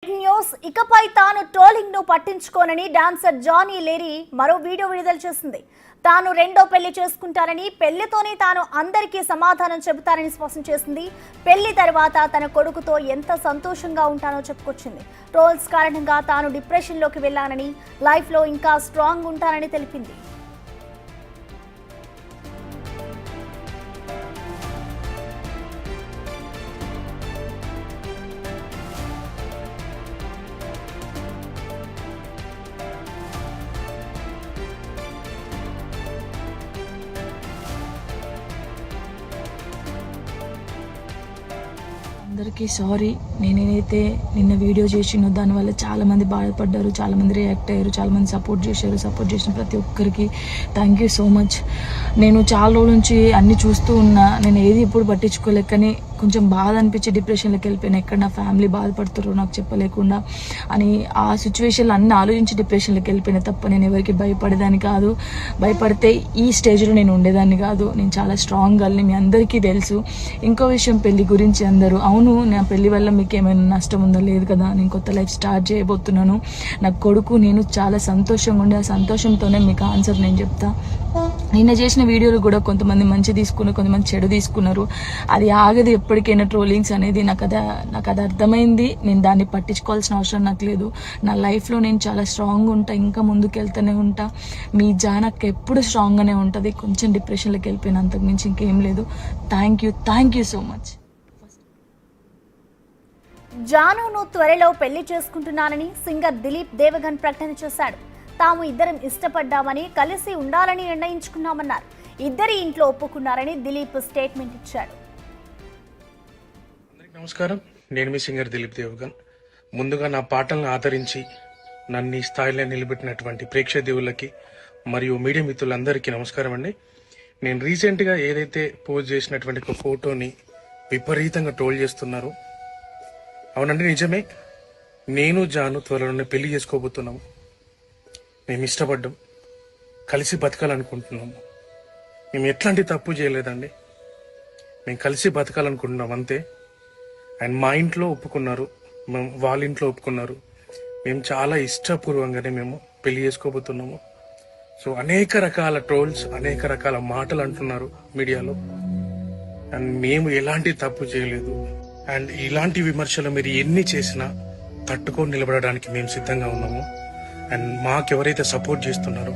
News ఇకపై తాను trolling ను పట్టించుకోనని డాన్సర్ జానీ లేరీ మరో వీడియో విడుదల చేసింది. తాను రెండో పెళ్లి చేసుకుంటానని, పెళ్లితోనే తాను అందరికీ సమాధానం చెబుతానని స్పష్టం చేసింది. పెళ్లి తర్వాత తన కొడుకుతో ఎంత సంతోషంగా ఉంటానో చెప్పుకొచ్చింది. ట్రోల్స్ కారణంగా తాను డిప్రెషన్ లోకి వెళ్లానని, లైఫ్ లో ఇంకా స్ట్రాంగ్ ఉంటానని తెలిపింది. అందరికీ సారీ. నేనైతే నిన్న వీడియో చేసినో దానివల్ల చాలామంది బాధపడ్డారు, చాలామంది రియాక్ట్ అయ్యారు, చాలామంది సపోర్ట్ చేశారు. సపోర్ట్ చేసిన ప్రతి ఒక్కరికి థ్యాంక్ యూ సో మచ్. నేను చాలా రోజుల నుంచి అన్నీ చూస్తూ ఉన్నా, నేను ఏది ఎప్పుడు పట్టించుకోలేక, కానీ కొంచెం బాధ అనిపించి డిప్రెషన్లోకి వెళ్ళిపోయాను. ఎక్కడ నా ఫ్యామిలీ బాధపడుతారో నాకు చెప్పలేకుండా అని ఆ సిచ్యువేషన్లో అన్నీ ఆలోచించి డిప్రెషన్లోకి వెళ్ళిపోయినా తప్ప నేను ఎవరికి భయపడేదాన్ని కాదు. భయపడితే ఈ స్టేజ్లో నేను ఉండేదాన్ని కాదు. నేను చాలా స్ట్రాంగ్ గర్ల్ని, మీ అందరికీ తెలుసు. ఇంకో విషయం, పెళ్లి గురించి అందరూ అవును నా పెళ్లి వల్ల మీకు ఏమైనా నష్టం ఉందో, లేదు కదా, నేను కొత్త లైఫ్ స్టార్ట్ చేయబోతున్నాను, నా కొడుకు నేను చాలా సంతోషంగా ఉండే, ఆ సంతోషంతోనే మీకు ఆన్సర్ నేను చెప్తా. నిన్న చేసిన వీడియోలు కూడా కొంతమంది మంచి తీసుకున్నారు, కొంతమంది చెడు తీసుకున్నారు. అది ఆగదు ఎప్పటికైనా ట్రోలింగ్స్ అనేది. నాకు అది అర్థమైంది. నేను దాన్ని పట్టించుకోవాల్సిన అవసరం నాకు లేదు. నా లైఫ్లో నేను చాలా స్ట్రాంగ్ ఉంటా, ఇంకా ముందుకు వెళ్తూనే ఉంటా. మీ జానక్క ఎప్పుడు స్ట్రాంగ్గానే ఉంటుంది. కొంచెం డిప్రెషన్లోకి వెళ్ళిపోయిన, అంతకు మించి ఇంకేం లేదు. Thank you so much. జానును త్వరలో పెళ్లి చేసుకుంటున్నానని సింగర్ దిలీప్ దేవగన్ ప్రకటన చేశాడు. తాము ఇద్దరం ఇష్టపడ్డామని, కలిసి ఉండాలని నిర్ణయించుకున్నామన్నారు. ఇద్దరి ఇంట్లో ఒప్పుకున్నారని దిలీప్ స్టేట్మెంట్ ఇచ్చాడు. అందరికీ నమస్కారం. నేను మీ సింగర్ దిలీప్ దేవగన్. ముందుగా నా పాటలను ఆదరించి నన్ను ఈ స్థాయిలో నిలబెట్టినటువంటి ప్రేక్షకులకి మరియు మీడియా మిత్రులందరికీ నమస్కారం అండి. నేను రీసెంట్గా ఏదైతే పోస్ట్ చేసినటువంటి ఒక ఫోటోని విపరీతంగా ట్రోల్ చేస్తున్నారు. అవునండి, నిజమే. నేను జాను త్వరలోనే పెళ్లి చేసుకోబోతున్నాము. మేము ఇష్టపడ్డాం, కలిసి బతకాలనుకుంటున్నాము. మేము ఎట్లాంటి తప్పు చేయలేదండి. మేము కలిసి బతకాలనుకుంటున్నాం అంతే. అండ్ మా ఇంట్లో ఒప్పుకున్నారు, వాళ్ళ ఇంట్లో ఒప్పుకున్నారు. మేము చాలా ఇష్టపూర్వంగానే మేము పెళ్లి చేసుకోబోతున్నాము. సో అనేక రకాల ట్రోల్స్, అనేక రకాల మాటలు అంటున్నారు మీడియాలో. అండ్ మేము ఎలాంటి తప్పు చేయలేదు. అండ్ ఇలాంటి విమర్శలు మీరు ఎన్ని చేసినా తట్టుకొని నిలబడడానికి మేము సిద్ధంగా ఉన్నాము. అండ్ మాకెవరైతే సపోర్ట్ చేస్తున్నారో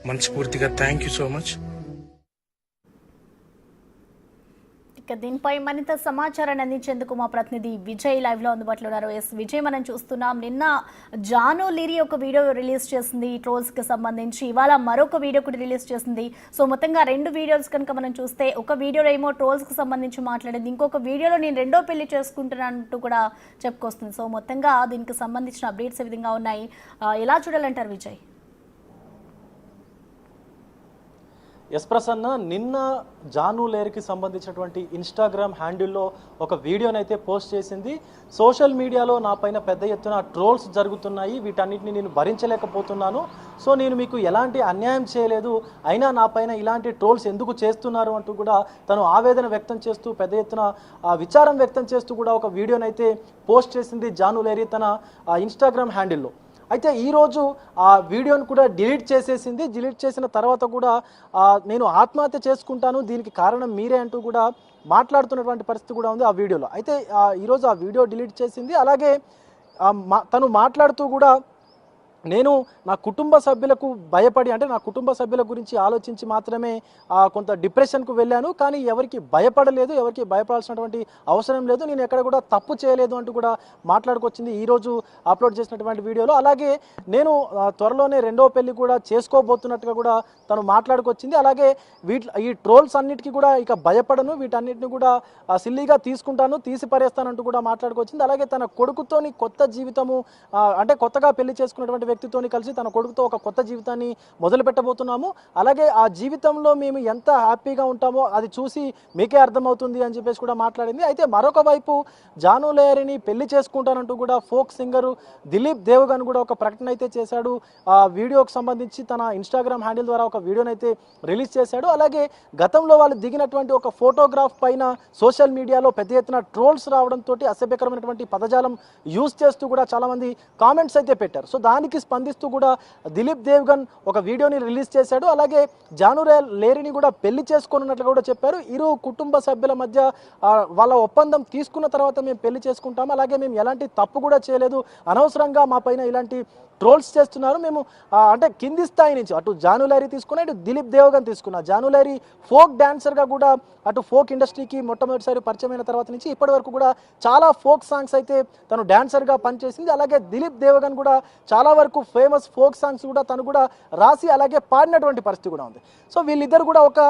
మనస్ఫూర్తిగా థ్యాంక్ యూ సో మచ్. ఇక దీనిపై మరింత సమాచారాన్ని అందించేందుకు మా ప్రతినిధి విజయ్ లైవ్ లో అందుబాటులో ఉన్నారు. విజయ్, మనం చూస్తున్నాం నిన్న జాను లిరి ఒక వీడియో రిలీజ్ చేసింది ట్రోల్స్ కి సంబంధించి. ఇవాళ మరొక వీడియో కూడా రిలీజ్ చేసింది. సో మొత్తంగా రెండు వీడియోస్ కనుక మనం చూస్తే, ఒక వీడియోలో ఏమో ట్రోల్స్ కి సంబంధించి మాట్లాడేది, ఇంకొక వీడియోలో నేను రెండో పెళ్లి చేసుకుంటున్నట్టు కూడా చెప్పుకొస్తుంది. సో మొత్తంగా దీనికి సంబంధించిన అప్డేట్స్ ఏ విధంగా ఉన్నాయి, ఎలా చూడాలంటారు విజయ్? ఎస్ ప్రసన్న, నిన్న జాను లేరికి సంబంధించినటువంటి ఇన్స్టాగ్రామ్ హ్యాండిల్లో ఒక వీడియోనైతే పోస్ట్ చేసింది. సోషల్ మీడియాలో నా పైన పెద్ద ఎత్తున ట్రోల్స్ జరుగుతున్నాయి, వీటన్నిటిని నేను భరించలేకపోతున్నాను. సో నేను మీకు ఎలాంటి అన్యాయం చేయలేదు, అయినా నా పైన ఇలాంటి ట్రోల్స్ ఎందుకు చేస్తున్నారు అంటూ కూడా తను ఆవేదన వ్యక్తం చేస్తూ, పెద్ద ఎత్తున విచారం వ్యక్తం చేస్తూ కూడా ఒక వీడియోనైతే పోస్ట్ చేసింది జాను లేరి తన ఇన్స్టాగ్రామ్ హ్యాండిల్లో. అయితే ఈరోజు ఆ వీడియోని కూడా డిలీట్ చేసేసింది. డిలీట్ చేసిన తర్వాత కూడా నేను ఆత్మహత్య చేసుకుంటాను, దీనికి కారణం మీరే అంటూ కూడా మాట్లాడుతున్నటువంటి పరిస్థితి కూడా ఉంది ఆ వీడియోలో. అయితే ఈరోజు ఆ వీడియో డిలీట్ చేసింది. అలాగే తను మాట్లాడుతూ కూడా, నేను నా కుటుంబ సభ్యులకు భయపడి, అంటే నా కుటుంబ సభ్యుల గురించి ఆలోచించి మాత్రమే కొంత డిప్రెషన్కు వెళ్ళాను, కానీ ఎవరికి భయపడలేదు, ఎవరికి భయపడాల్సినటువంటి అవసరం లేదు, నేను ఎక్కడ కూడా తప్పు చేయలేదు అంటూ కూడా మాట్లాడుకొచ్చింది ఈరోజు అప్లోడ్ చేసినటువంటి వీడియోలో. అలాగే నేను త్వరలోనే రెండో పెళ్లి కూడా చేసుకోబోతున్నట్టుగా కూడా తను మాట్లాడుకొచ్చింది. అలాగే ఈ ట్రోల్స్ అన్నిటికీ కూడా ఇక భయపడను, వీటన్నిటిని కూడా సిల్లీగా తీసుకుంటాను, తీసి పరేస్తానంటూ కూడా మాట్లాడుకొచ్చింది. అలాగే తన కొడుకుతోని కొత్త జీవితము, అంటే కొత్తగా పెళ్లి చేసుకున్నటువంటి వ్యక్తితోని కలిసి తన కొడుకుతో ఒక కొత్త జీవితాన్ని మొదలు పెట్టబోతున్నాము. అలాగే ఆ జీవితంలో మేము ఎంత హ్యాపీగా ఉంటామో అది చూసి మీకే అర్థమవుతుంది అని చెప్పేసి కూడా మాట్లాడింది. అయితే మరొక వైపు జాను లేయరిని పెళ్లి చేసుకుంటానంటూ కూడా ఫోక్ సింగరు దిలీప్ దేవగన్ కూడా ఒక ప్రకటన అయితే చేశాడు. ఆ వీడియోకి సంబంధించి తన ఇన్స్టాగ్రామ్ హ్యాండిల్ ద్వారా ఒక వీడియోని అయితే రిలీజ్ చేశాడు. అలాగే గతంలో వాళ్ళు దిగినటువంటి ఒక ఫోటోగ్రాఫ్ పైన సోషల్ మీడియాలో పెద్ద ఎత్తున ట్రోల్స్ రావడంతో అసభ్యకరమైనటువంటి పదజాలం యూజ్ చేస్తూ కూడా చాలా మంది కామెంట్స్ అయితే పెట్టారు. సో దానికి స్పందిస్తూ కూడా దిలీప్ దేవ్గన్ ఒక వీడియోని రిలీజ్ చేశాడు. అలాగే జాను లేరిని కూడా పెళ్లి చేసుకోనున్నట్లు కూడా చెప్పారు. ఇరు కుటుంబ సభ్యుల మధ్య వాళ్ళ ఒప్పందం తీసుకున్న తర్వాత మేము పెళ్లి చేసుకుంటాము, అలాగే మేము ఎలాంటి తప్పు కూడా చేయలేదు, అనవసరంగా మా పైన ఇలాంటి ట్రోల్స్ చేస్తున్నారు. మేము అంటే కింది స్థాయి నుంచి అటు జాను లేరి తీసుకున్నా, ఇటు దిలీప్ దేవగన్ తీసుకున్నా. జాను లేరి ఫోక్ డాన్సర్గా కూడా అటు ఫోక్ ఇండస్ట్రీకి మొట్టమొదటిసారి పరిచయమైన తర్వాత నుంచి ఇప్పటి వరకు కూడా చాలా ఫోక్ సాంగ్స్ అయితే తను డాన్సర్గా పనిచేసింది. అలాగే దిలీప్ దేవగన్ కూడా చాలా వరకు ఫేమస్ ఫోక్ సాంగ్స్ కూడా తను కూడా రాసి అలాగే పాడినటువంటి పరిస్థితి కూడా ఉంది. సో వీళ్ళిద్దరు కూడా ఒక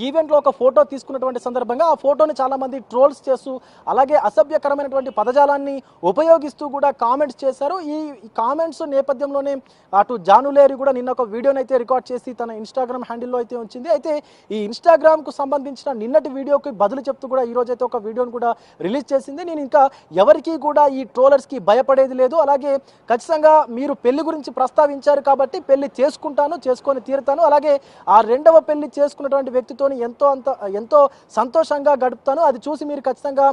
ఈవెంట్లో ఒక ఫోటో తీసుకున్నటువంటి సందర్భంగా ఆ ఫోటోని చాలామంది ట్రోల్స్ చేస్తూ అలాగే అసభ్యకరమైనటువంటి పదజాలాన్ని ఉపయోగిస్తూ కూడా కామెంట్స్ చేశారు. ఈ కామెంట్స్ నేపథ్యంలోనే అటు జాను లేరి కూడా నిన్న ఒక వీడియోని అయితే రికార్డ్ చేసి తన ఇన్స్టాగ్రామ్ హ్యాండిల్లో అయితే ఉంచింది. అయితే ఈ ఇన్స్టాగ్రామ్కు సంబంధించిన నిన్నటి వీడియోకి బదులు చెప్తూ కూడా ఈరోజు అయితే ఒక వీడియోని కూడా రిలీజ్ చేసింది. నేను ఇంకా ఎవరికి కూడా ఈ ట్రోలర్స్కి భయపడేది లేదు, అలాగే ఖచ్చితంగా మీరు పెళ్లి గురించి ప్రస్తావించారు కాబట్టి పెళ్లి చేసుకొని తీరుతాను, అలాగే ఆ రెండవ పెళ్లి చేసుకున్నటువంటి వ్యక్తి ఎంతో సంతోషంగా గడుపుతాను. అది చూసి మీరు ఖచ్చితంగా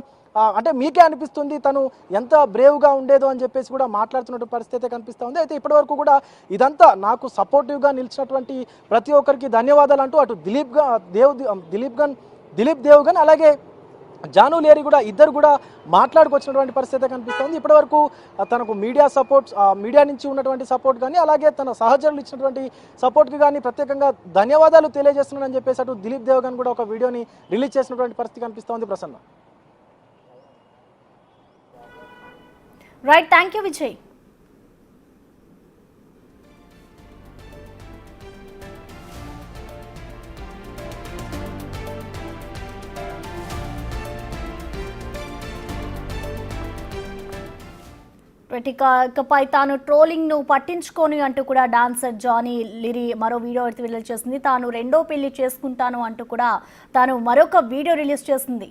అంటే మీకే అనిపిస్తుంది తను ఎంత బ్రేవ్గా ఉండేదో అని చెప్పేసి కూడా మాట్లాడుతున్నట్టు పరిస్థితి కనిపిస్తూ ఉంది. అయితే ఇప్పటివరకు కూడా ఇదంతా నాకు సపోర్టివ్గా నిలిచినటువంటి ప్రతి ఒక్కరికి ధన్యవాదాలు అంటూ అటు దిలీప్ దేవ్గన్ అలాగే జాను లేరి కూడా ఇద్దరు కూడా మాట్లాడుకొచ్చినటువంటి పరిస్థితి కనిపిస్తుంది. ఇప్పటివరకు తనకు మీడియా నుంచి ఉన్నటువంటి సపోర్ట్ కానీ అలాగే తన సహచరులు ఇచ్చినటువంటి సపోర్ట్కి కానీ ప్రత్యేకంగా ధన్యవాదాలు తెలియజేస్తున్నానని చెప్పేసి అటు దిలీప్ దేవగన్ కూడా ఒక వీడియోని రిలీజ్ చేసినటువంటి పరిస్థితి కనిపిస్తోంది. Prasanna. Right, thank you Vijay. ఇకపై తాను ట్రోలింగ్ ను పట్టించుకొని అంటూ కూడా డాన్సర్ జానీ లిరి మరో వీడియో అయితే రిలీజ్ చేసింది. తాను రెండో పెళ్లి చేసుకుంటాను అంటూ కూడా తాను మరొక వీడియో రిలీజ్ చేసింది.